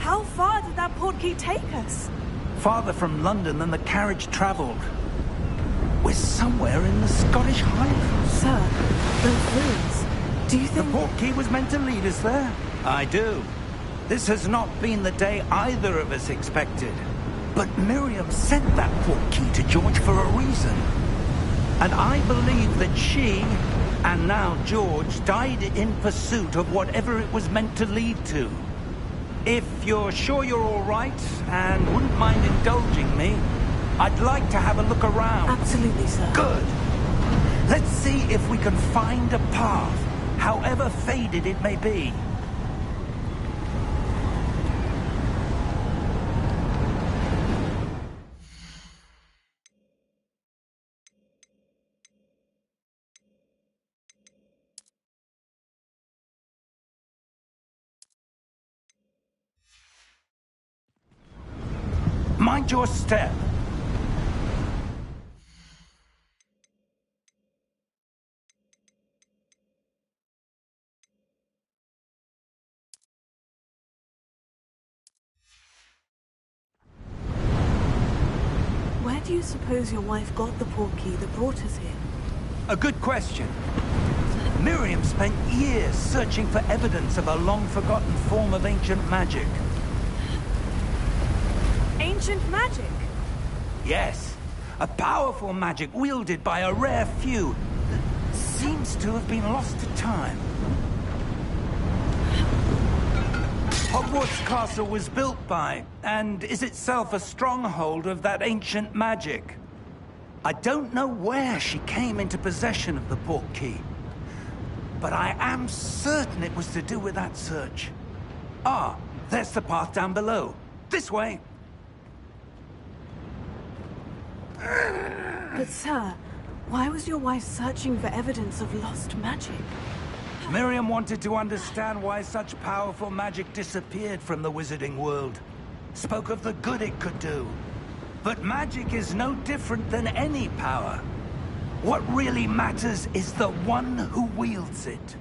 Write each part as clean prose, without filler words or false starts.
How far did that portkey take us? Farther from London than the carriage travelled. We're somewhere in the Scottish Highlands. Sir, those ruins. Do you think... The portkey was meant to lead us there? I do. This has not been the day either of us expected. But Miriam sent that portkey to George for a reason. And I believe that she, and now George, died in pursuit of whatever it was meant to lead to. If you're sure you're all right, and wouldn't mind indulging me, I'd like to have a look around. Absolutely, sir. Good. Let's see if we can find a path, however faded it may be. Mind your step. Where do you suppose your wife got the portkey that brought us here? A good question. Miriam spent years searching for evidence of a long-forgotten form of ancient magic. Ancient magic? Yes, a powerful magic wielded by a rare few that seems to have been lost to time. Hogwarts Castle was built by, and is itself a stronghold of that ancient magic. I don't know where she came into possession of the portkey, but I am certain it was to do with that search. Ah, there's the path down below. This way. But sir, why was your wife searching for evidence of lost magic? Miriam wanted to understand why such powerful magic disappeared from the wizarding world. Spoke of the good it could do. But magic is no different than any power. What really matters is the one who wields it.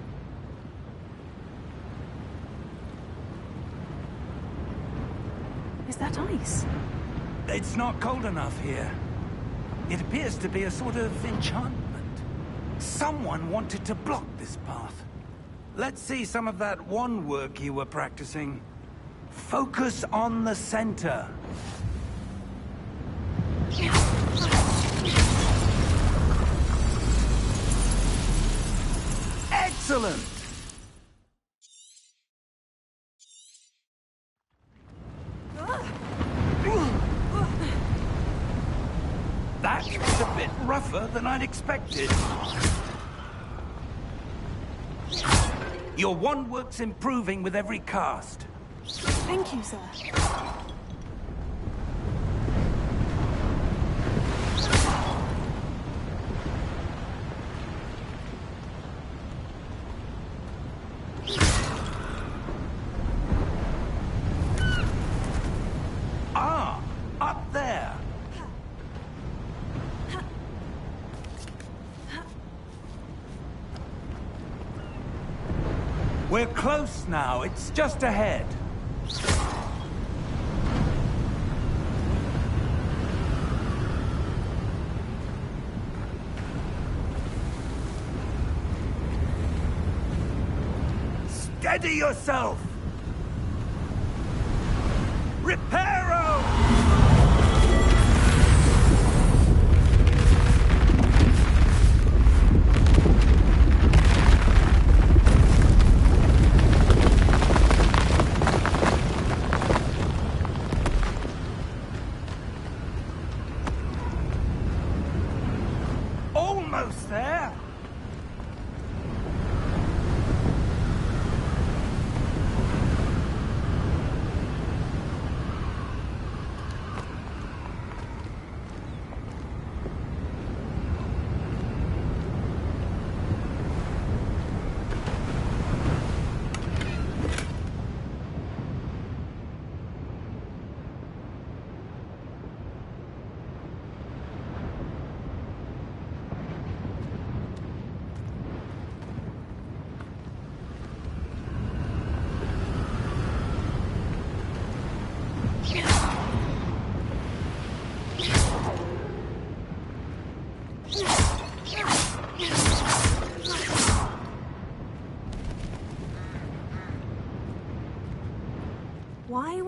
Is that ice? It's not cold enough here. It appears to be a sort of enchantment. Someone wanted to block this path. Let's see some of that wand work you were practicing. Focus on the center. Excellent! That's a bit rougher than I'd expected. Your wand work's improving with every cast. Thank you, sir. Ah, up there. We're close now. It's just ahead. Steady yourself! Reparo! Almost there!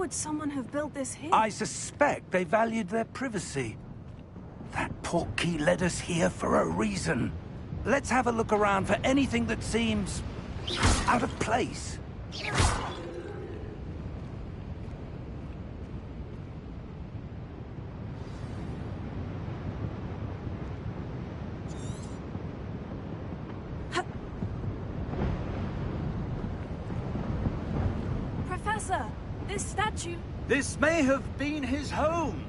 would someone have built this here? I suspect they valued their privacy. That portkey led us here for a reason. Let's have a look around for anything that seems out of place. Professor, this statue... This may have been his home.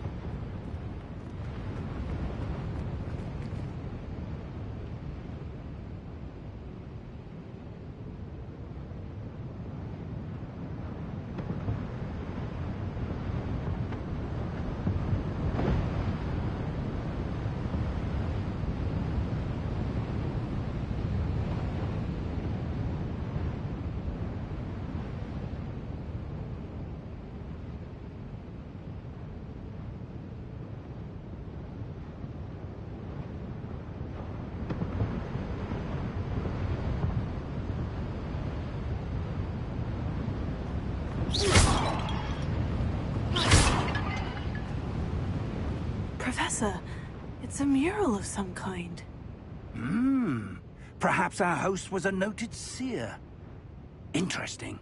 Professor, it's a mural of some kind. Perhaps our host was a noted seer. Interesting.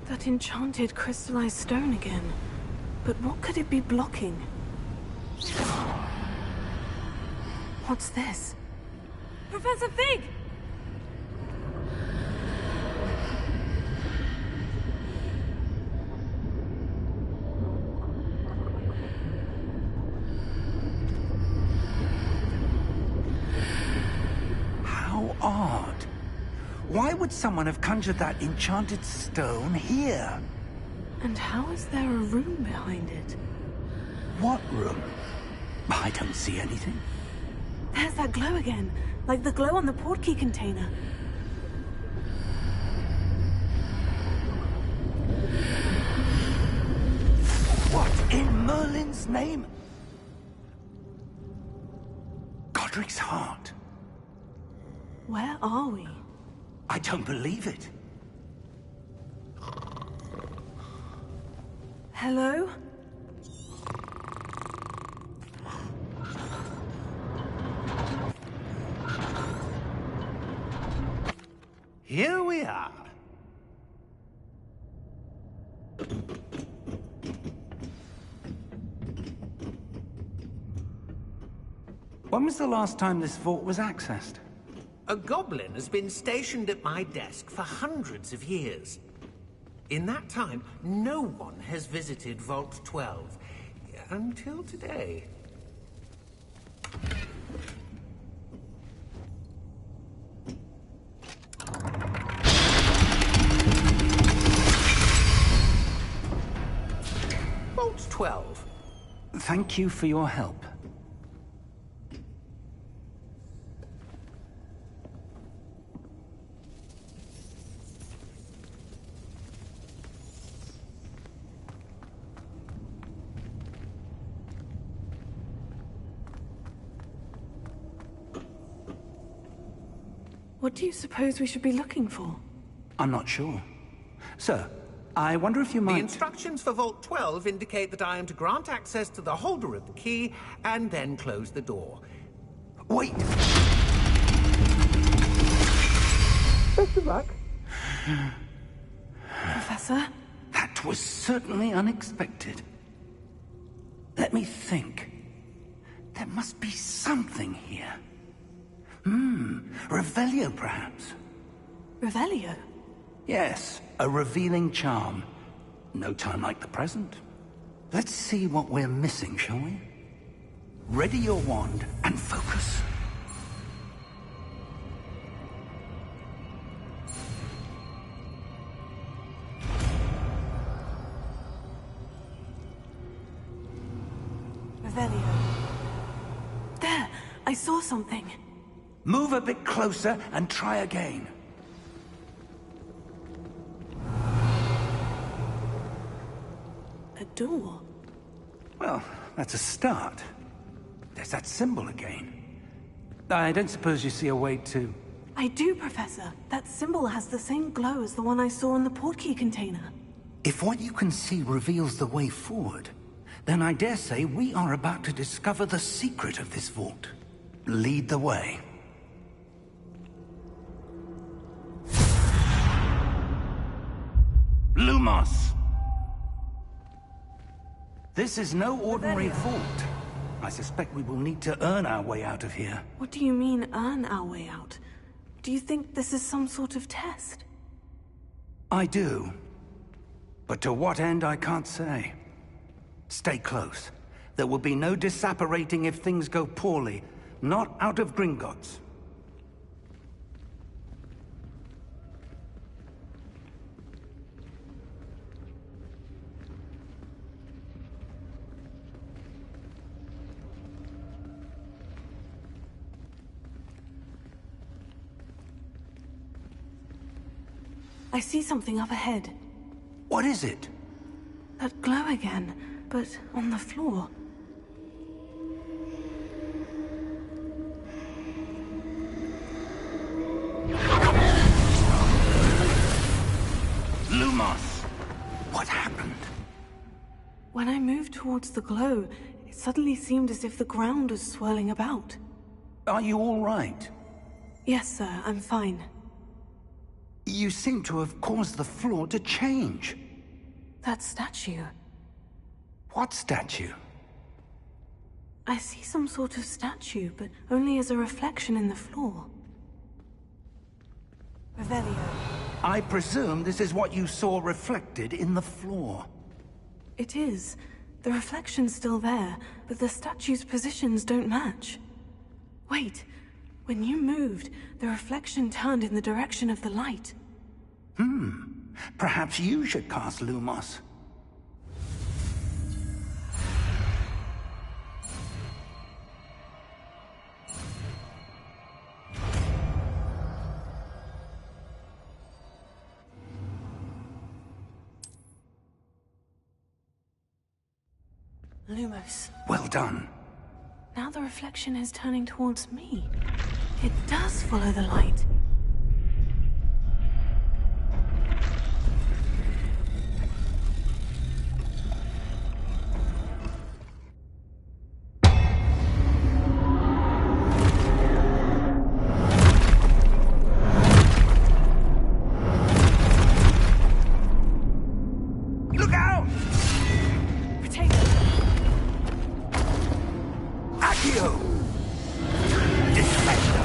That enchanted crystallized stone again. But what could it be blocking? What's this? Professor Fig! How odd. Why would someone have conjured that enchanted stone here? And how is there a room behind it? What room? I don't see anything. There's that glow again, like the glow on the portkey container. What in Merlin's name? Godric's heart. Where are we? I don't believe it. Hello? Here we are. When was the last time this vault was accessed? A goblin has been stationed at my desk for hundreds of years. In that time, no one has visited Vault 12. Until today. Vault 12. Thank you for your help. What do you suppose we should be looking for? I'm not sure. Sir, I wonder if you might... The instructions for Vault 12 indicate that I am to grant access to the holder of the key and then close the door. Wait! Best of luck. Professor? That was certainly unexpected. Let me think. There must be something here. Revelio, perhaps? Revelio? Yes, a revealing charm. No time like the present. Let's see what we're missing, shall we? Ready your wand and focus. Revelio. There! I saw something. Move a bit closer and try again. A door. Well, that's a start. There's that symbol again. I don't suppose you see a way to... I do, Professor. That symbol has the same glow as the one I saw in the portkey container. If what you can see reveals the way forward, then I dare say we are about to discover the secret of this vault. Lead the way. Lumos! This is no ordinary vault. I suspect we will need to earn our way out of here. What do you mean, earn our way out? Do you think this is some sort of test? I do. But to what end, I can't say. Stay close. There will be no disapparating if things go poorly. Not out of Gringotts. I see something up ahead. What is it? That glow again, but on the floor. Lumos! What happened? When I moved towards the glow, it suddenly seemed as if the ground was swirling about. Are you all right? Yes, sir, I'm fine. You seem to have caused the floor to change. That statue. What statue? I see some sort of statue, but only as a reflection in the floor. Revelio. I presume this is what you saw reflected in the floor. It is. The reflection's still there, but the statue's positions don't match. Wait. When you moved, the reflection turned in the direction of the light. Perhaps you should cast Lumos. Lumos. Well done. Now the reflection is turning towards me. It does follow the light. Look out! Potato. Accio! Disfecto!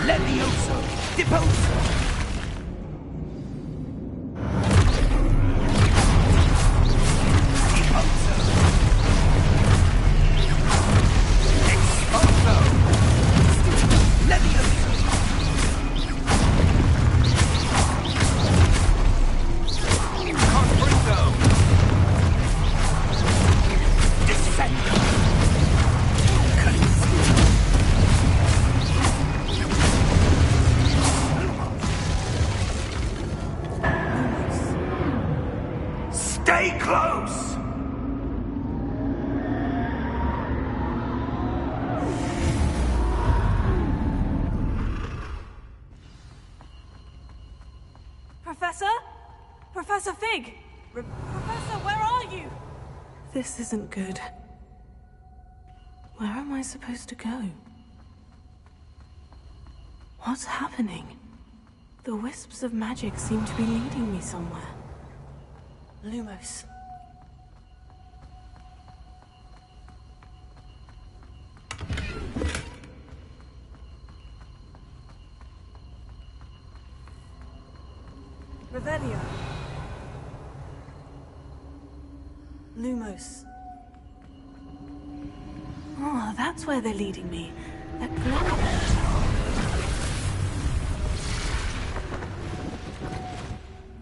Levioso! Deposo! Deposo! Exposo! Levioso! Confringo! Disfecto! Stay close! Professor? Professor Fig! Professor, where are you? This isn't good. Where am I supposed to go? What's happening? The wisps of magic seem to be leading me somewhere. Lumos. Revelio. Lumos. Oh, that's where they're leading me. That glow.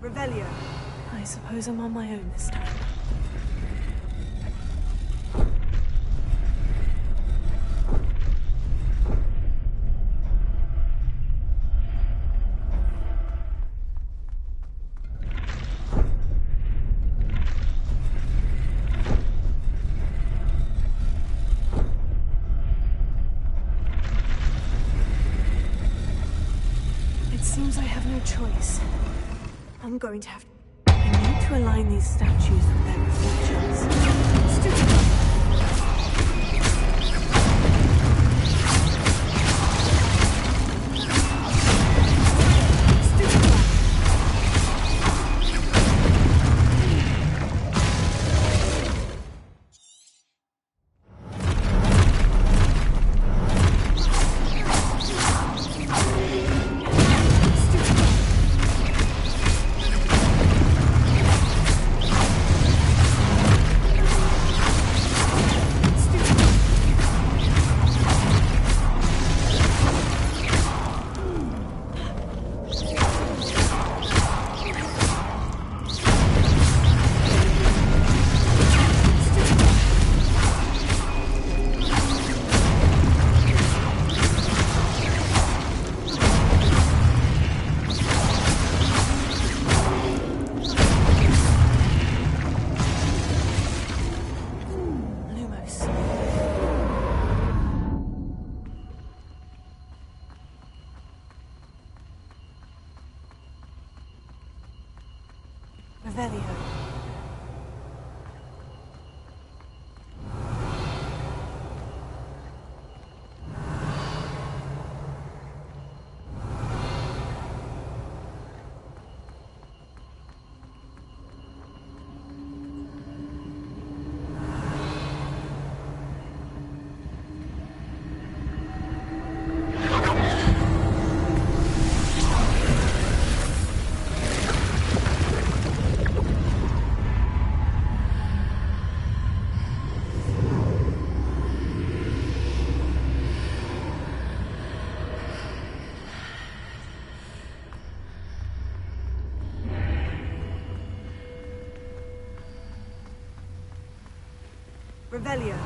Revelio. I suppose I'm on my own this time. seems I have no choice. I'm going to have to... I need to align these statues with their reflections. Stupid. Revelio. Revelio.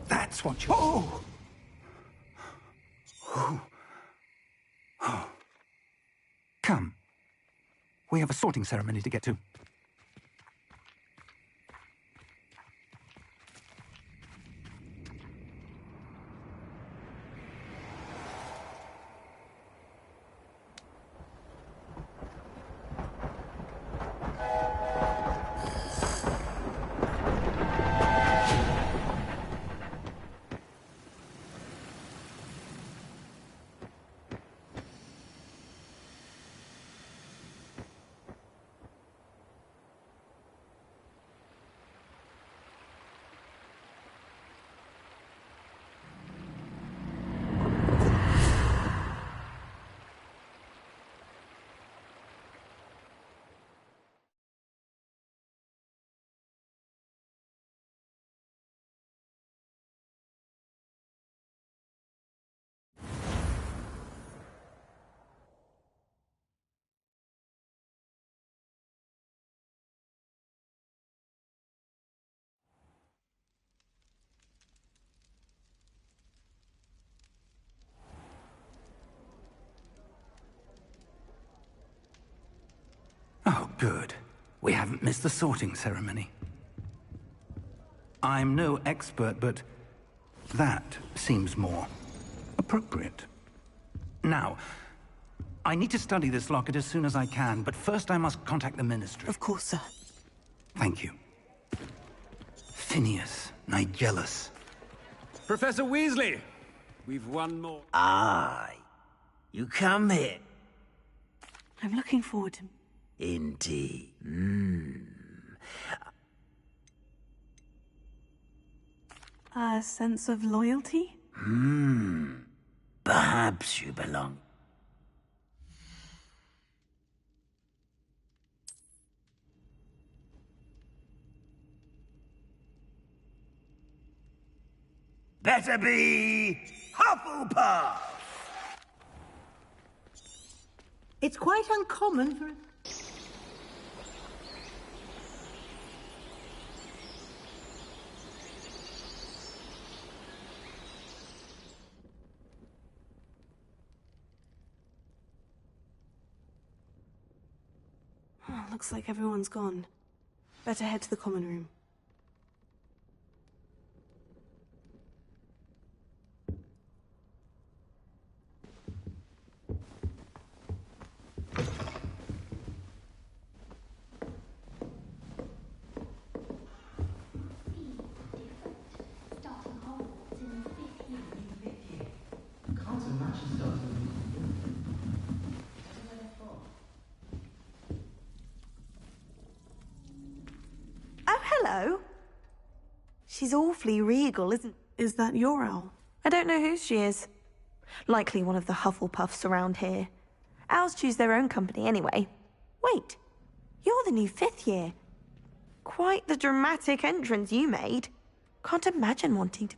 That's what you... Oh! Come. We have a sorting ceremony to get to. Oh, good. We haven't missed the sorting ceremony. I'm no expert, but that seems more appropriate. Now, I need to study this locket as soon as I can, but first I must contact the Ministry. Of course, sir. Thank you. Phineas, Nigellus. Professor Weasley, we've one more. Aye. You come here. I'm looking forward to... Indeed. A sense of loyalty? Perhaps you belong. Better be Hufflepuff! It's quite uncommon for... Looks like everyone's gone. Better head to the common room. Hello. She's awfully regal, isn't... Is that your owl? I don't know who she is. Likely one of the Hufflepuffs around here. Owls choose their own company anyway. Wait, you're the new 5th year. Quite the dramatic entrance you made. Can't imagine wanting to...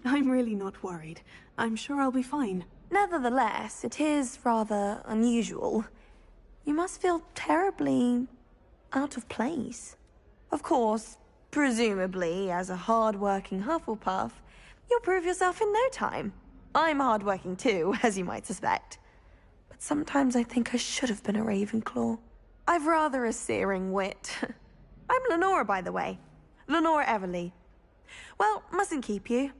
I'm really not worried. I'm sure I'll be fine. Nevertheless, it is rather unusual. You must feel terribly out of place. Of course, presumably, as a hard-working Hufflepuff, you'll prove yourself in no time. I'm hard-working too, as you might suspect. But sometimes I think I should have been a Ravenclaw. I've rather a searing wit. I'm Lenora, by the way. Lenora Everly. Well, mustn't keep you.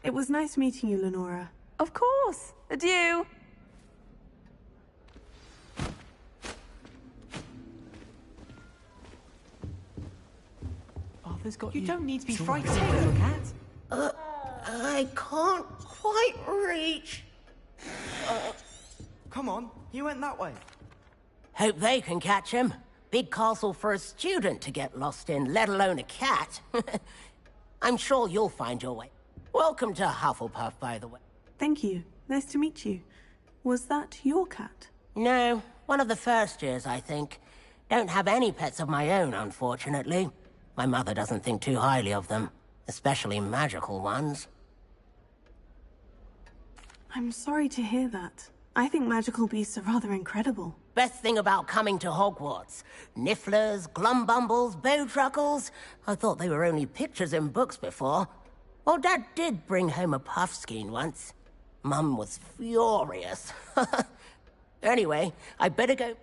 It was nice meeting you, Lenora. Of course. Adieu. Arthur's got You you. don't need to be It's all frightened, right. little cat. I can't quite reach. Come on, he went that way. Hope they can catch him. Big castle for a student to get lost in, let alone a cat. I'm sure you'll find your way. Welcome to Hufflepuff, by the way. Thank you. Nice to meet you. Was that your cat? No, one of the first years, I think. Don't have any pets of my own, unfortunately. My mother doesn't think too highly of them, especially magical ones. I'm sorry to hear that. I think magical beasts are rather incredible. Best thing about coming to Hogwarts. Nifflers, glumbumbles, bowtruckles. I thought they were only pictures in books before. Well, Dad did bring home a puffskein once. Mum was furious. Anyway, I better go.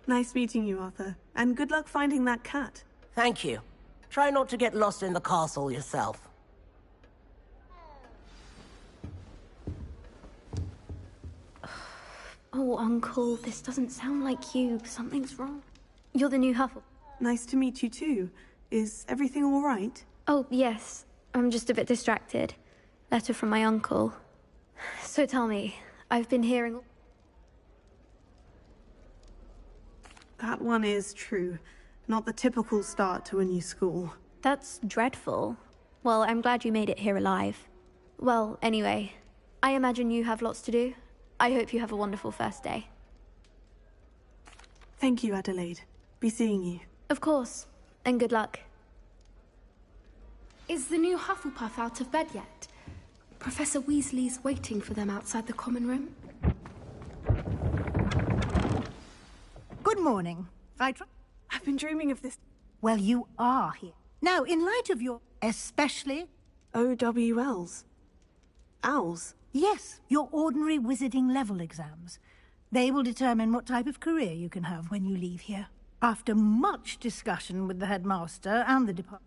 Nice meeting you, Arthur. And good luck finding that cat. Thank you. Try not to get lost in the castle yourself. Oh, Uncle, this doesn't sound like you. Something's wrong. You're the new Huffle. Nice to meet you too. Is everything all right? Oh, yes. I'm just a bit distracted. Letter from my uncle. So tell me, I've been hearing... That one is true. Not the typical start to a new school. That's dreadful. Well, I'm glad you made it here alive. Well, anyway, I imagine you have lots to do. I hope you have a wonderful first day. Thank you, Adelaide. Be seeing you. Of course, and good luck. Is the new Hufflepuff out of bed yet? Professor Weasley's waiting for them outside the common room. Good morning. I've been dreaming of this. Well, you are here. Now, in light of your... especially... OWLs. Owls. Yes, your ordinary wizarding level exams. They will determine what type of career you can have when you leave here. After much discussion with the headmaster and the department...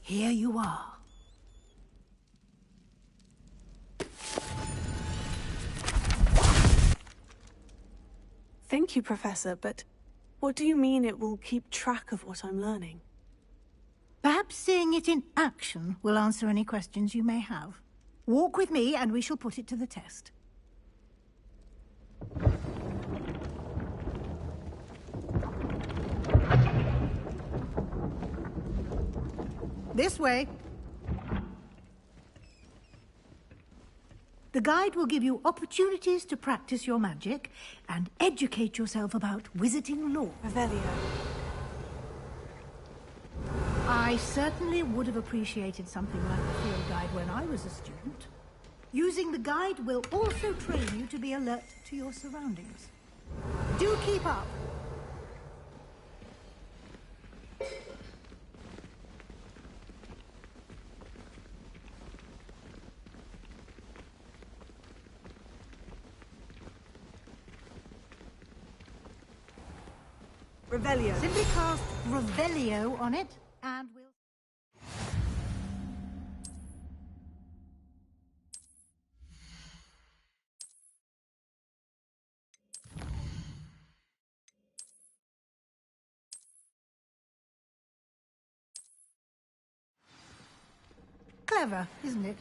Here you are. Thank you, Professor, but what do you mean it will keep track of what I'm learning? Perhaps seeing it in action will answer any questions you may have. Walk with me and we shall put it to the test. This way. The guide will give you opportunities to practice your magic and educate yourself about wizarding lore. Revelio. I certainly would have appreciated something like a field guide when I was a student. Using the guide will also train you to be alert to your surroundings. Do keep up. Revelio. Simply cast Revelio on it, and we'll... Clever, isn't it?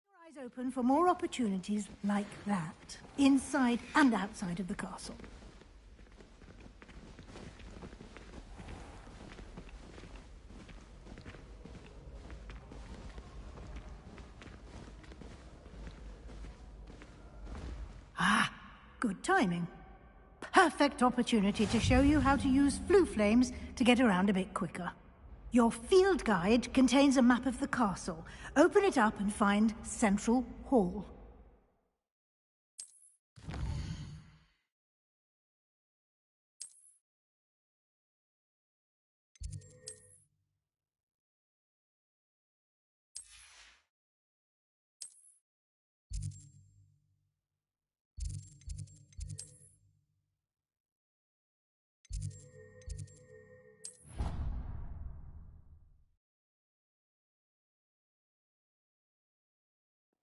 Your eyes open for more opportunities like that, inside and outside of the castle. Ah, good timing. Perfect opportunity to show you how to use flue flames to get around a bit quicker. Your field guide contains a map of the castle. Open it up and find Central Hall.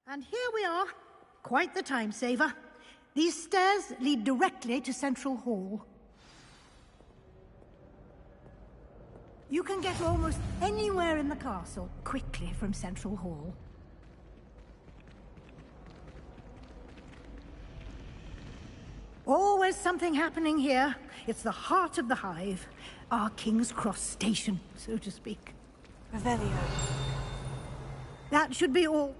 And here we are. Quite the time saver. These stairs lead directly to Central Hall. You can get almost anywhere in the castle quickly from Central Hall. Always something happening here. It's the heart of the hive. Our King's Cross station, so to speak. Revelio. That should be all.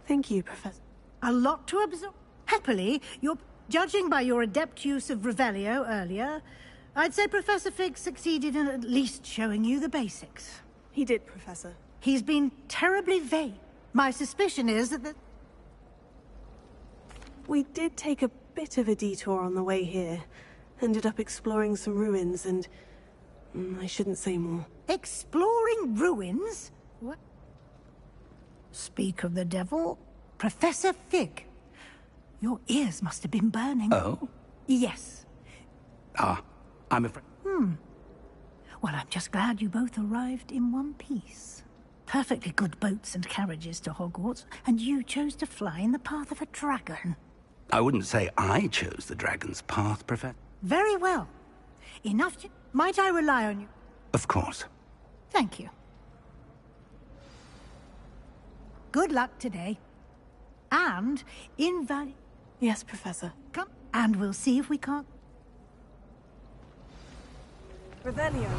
Thank you, Professor. A lot to absorb. Happily, judging by your adept use of Revelio earlier, I'd say Professor Fig succeeded in at least showing you the basics. He did, Professor. He's been terribly vague. My suspicion is that We did take a bit of a detour on the way here. Ended up exploring some ruins and... I shouldn't say more. Exploring ruins? What? Speak of the devil. Professor Fig. Your ears must have been burning. Oh? Yes. I'm afraid... Well, I'm just glad you both arrived in one piece. Perfectly good boats and carriages to Hogwarts, and you chose to fly in the path of a dragon. I wouldn't say I chose the dragon's path, Professor. Very well. Enough to... Might I rely on you? Of course. Thank you. Good luck today. And invaluable... Yes, Professor. Come, and we'll see if we can't... Revelio.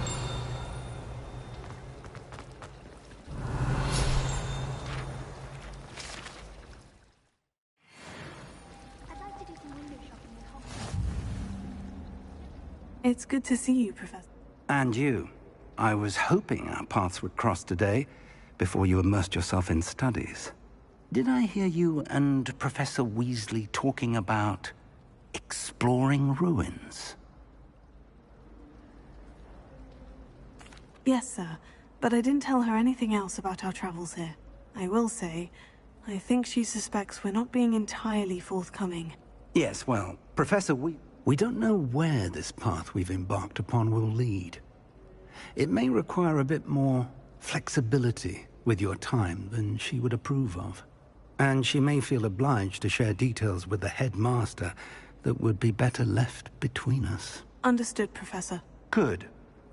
It's good to see you, Professor. And you. I was hoping our paths would cross today, before you immersed yourself in studies. Did I hear you and Professor Weasley talking about exploring ruins? Yes, sir. But I didn't tell her anything else about our travels here. I will say, I think she suspects we're not being entirely forthcoming. Yes, well, Professor, we don't know where this path we've embarked upon will lead. It may require a bit more flexibility with your time than she would approve of. And she may feel obliged to share details with the headmaster that would be better left between us. Understood, Professor. Good.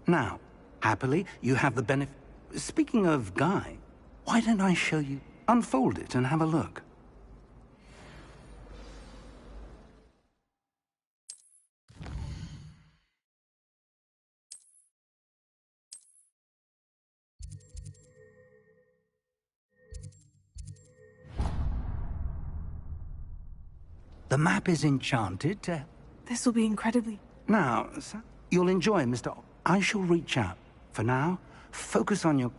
Now, happily, you have the benefit... Speaking of Guy, why don't I show you... Unfold it and have a look. The map is enchanted to... This will be incredibly... Now, you'll enjoy, Mr. I shall reach out. For now, focus on your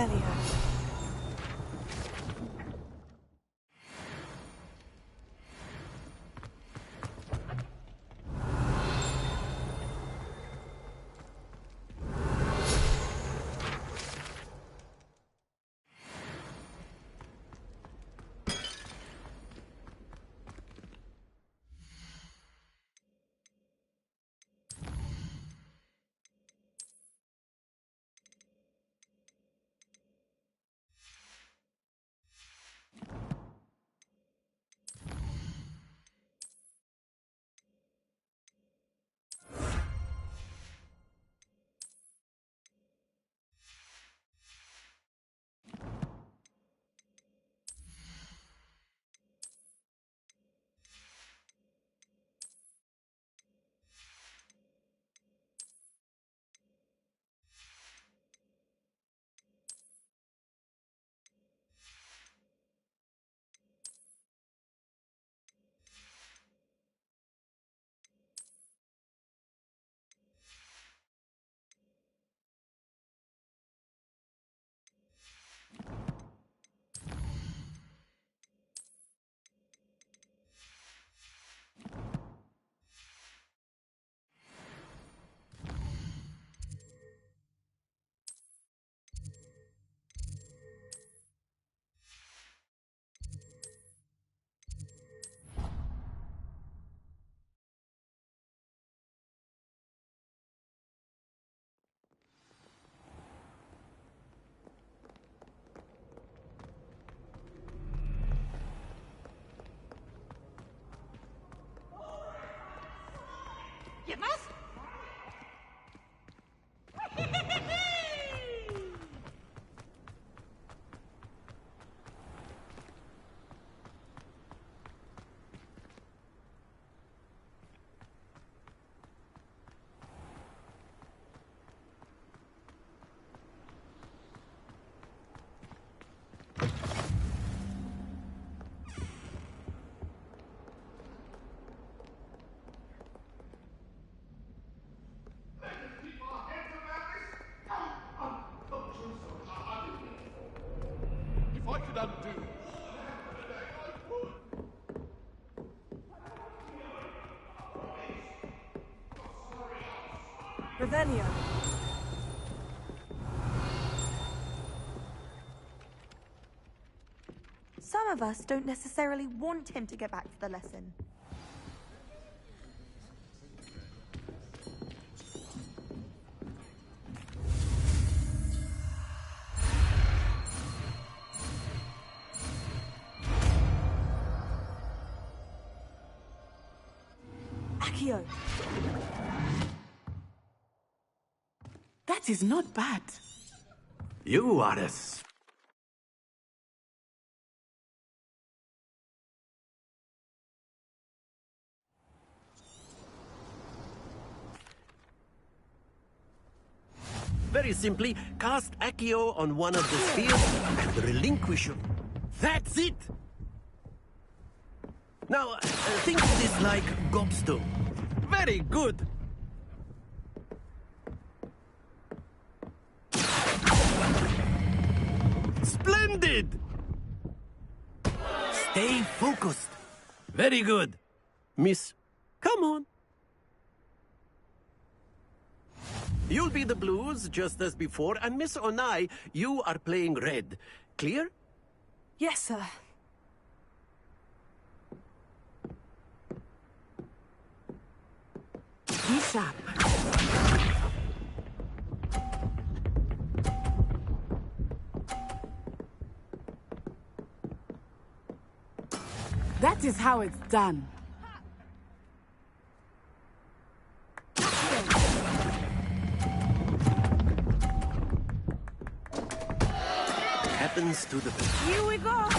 Revelio. You must. Revelio. Some of us don't necessarily want him to get back to the lesson. Accio. That is not bad. You are a Very simply, cast Accio on one of the spheres and relinquish it. That's it! Now, think of this like gobstone. Very good! Splendid! Stay focused. Very good. Miss, come on. You'll be the blues, just as before, and Miss Onai, you are playing red. Clear? Yes, sir. Be sharp. That is how it's done. Happens to the best. Here we go.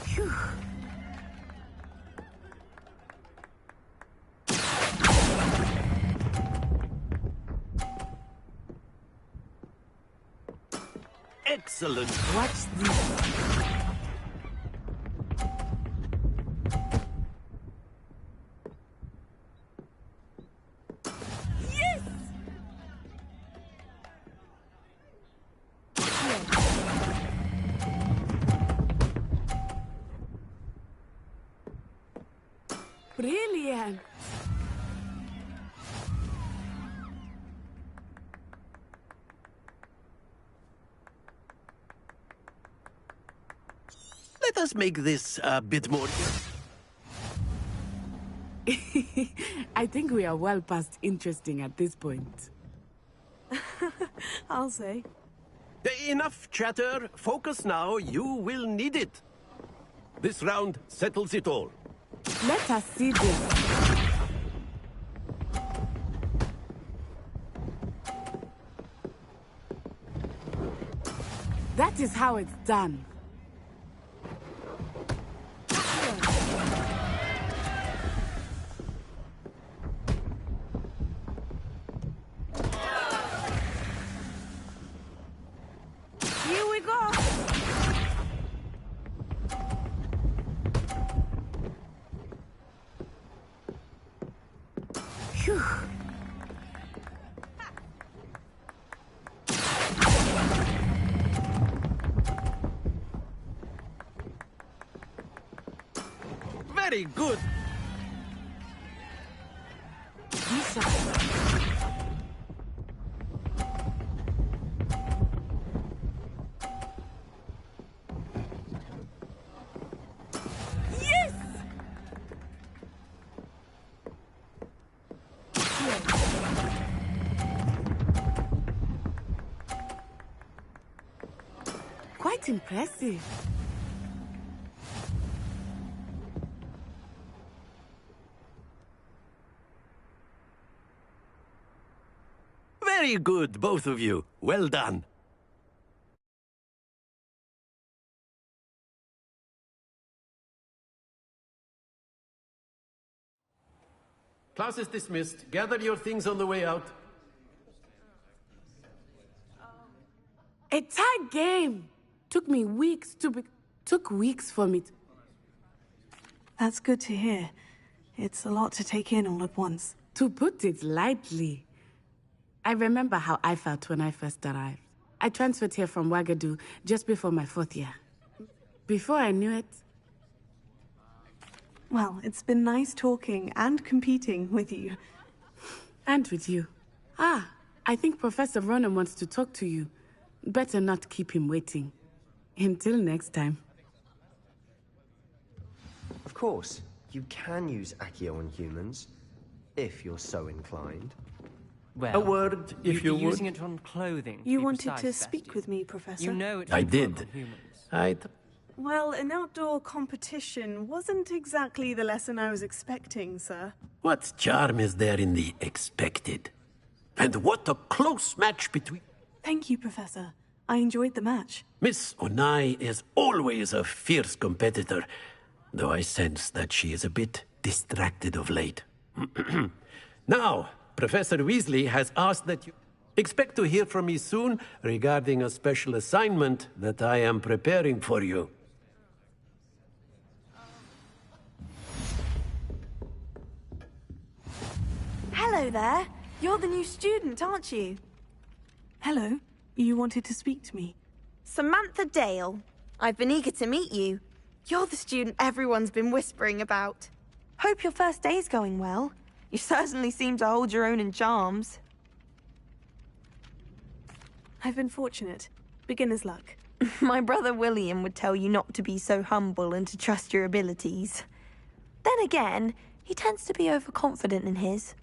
Phew. Excellent. Watch this. Brilliant! Let us make this a bit more... I think we are well past interesting at this point. I'll say. Enough chatter. Focus now. You will need it. This round settles it all. Let us see this. That is how it's done. Here we go. Phew. Very good. Yes! Quite impressive. Very good, both of you. Well done. Class is dismissed. Gather your things on the way out. A tag game! Took weeks for me to... That's good to hear. It's a lot to take in all at once. To put it lightly, I remember how I felt when I first arrived. I transferred here from Ouagadougou just before my 4th year. Before I knew it... Well, it's been nice talking and competing with you. And with you. Ah, I think Professor Ronan wants to talk to you. Better not keep him waiting. Until next time. Of course, you can use Accio on humans, if you're so inclined. Well, a word, if you would. Using it on clothing. You wanted to speak with me, Professor? You know it I won't did. work on humans. Well, an outdoor competition wasn't exactly the lesson I was expecting, sir. What charm is there in the expected? And what a close match between... Thank you, Professor. I enjoyed the match. Miss Onai is always a fierce competitor, though I sense that she is a bit distracted of late. Now, Professor Weasley has asked that you expect to hear from me soon regarding a special assignment that I am preparing for you. Hello there. You're the new student, aren't you? Hello. You wanted to speak to me? Samantha Dale. I've been eager to meet you. You're the student everyone's been whispering about. Hope your first day's going well. You certainly seem to hold your own in charms. I've been fortunate. Beginner's luck. My brother William would tell you not to be so humble and to trust your abilities. Then again, he tends to be overconfident in his.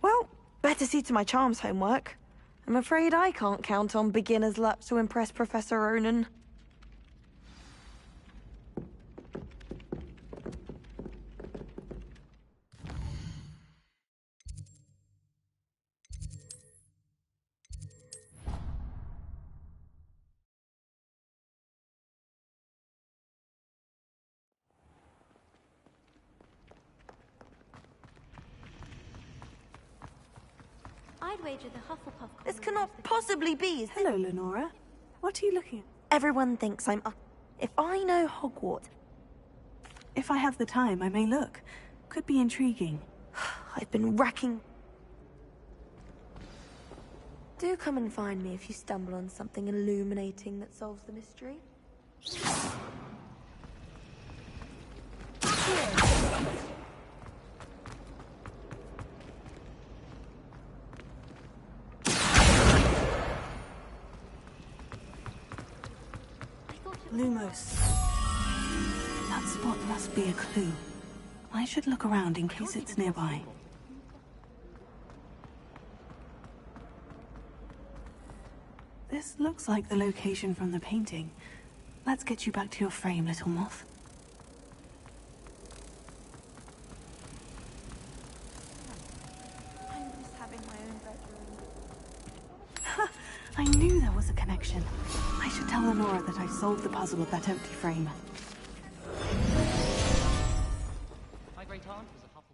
Well, better see to my charms homework. I'm afraid I can't count on beginner's luck to impress Professor Ronan. I'd wager the Hufflepuff... This cannot possibly be. Hello, Lenora. What are you looking at? Everyone thinks I'm... If I know Hogwarts... If I have the time, I may look. Could be intriguing. I've been racking... Do come and find me if you stumble on something illuminating that solves the mystery. Lumos. That spot must be a clue. I should look around in case it's nearby. This looks like the location from the painting. Let's get you back to your frame, little moth. I'm just having my own bedroom. I knew there was a connection. I should tell Lenora that I solved the puzzle of that empty frame. My great aunt was a Hufflepuff.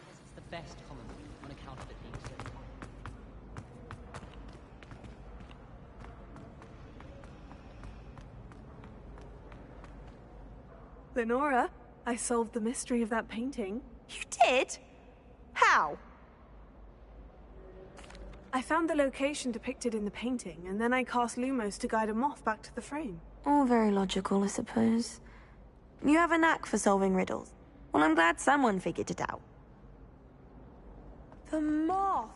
It's the best common on account of it being so fun. Lenora, I solved the mystery of that painting. You did? How? I found the location depicted in the painting, and then I cast Lumos to guide a moth back to the frame. All very logical, I suppose. You have a knack for solving riddles. Well, I'm glad someone figured it out. The moth!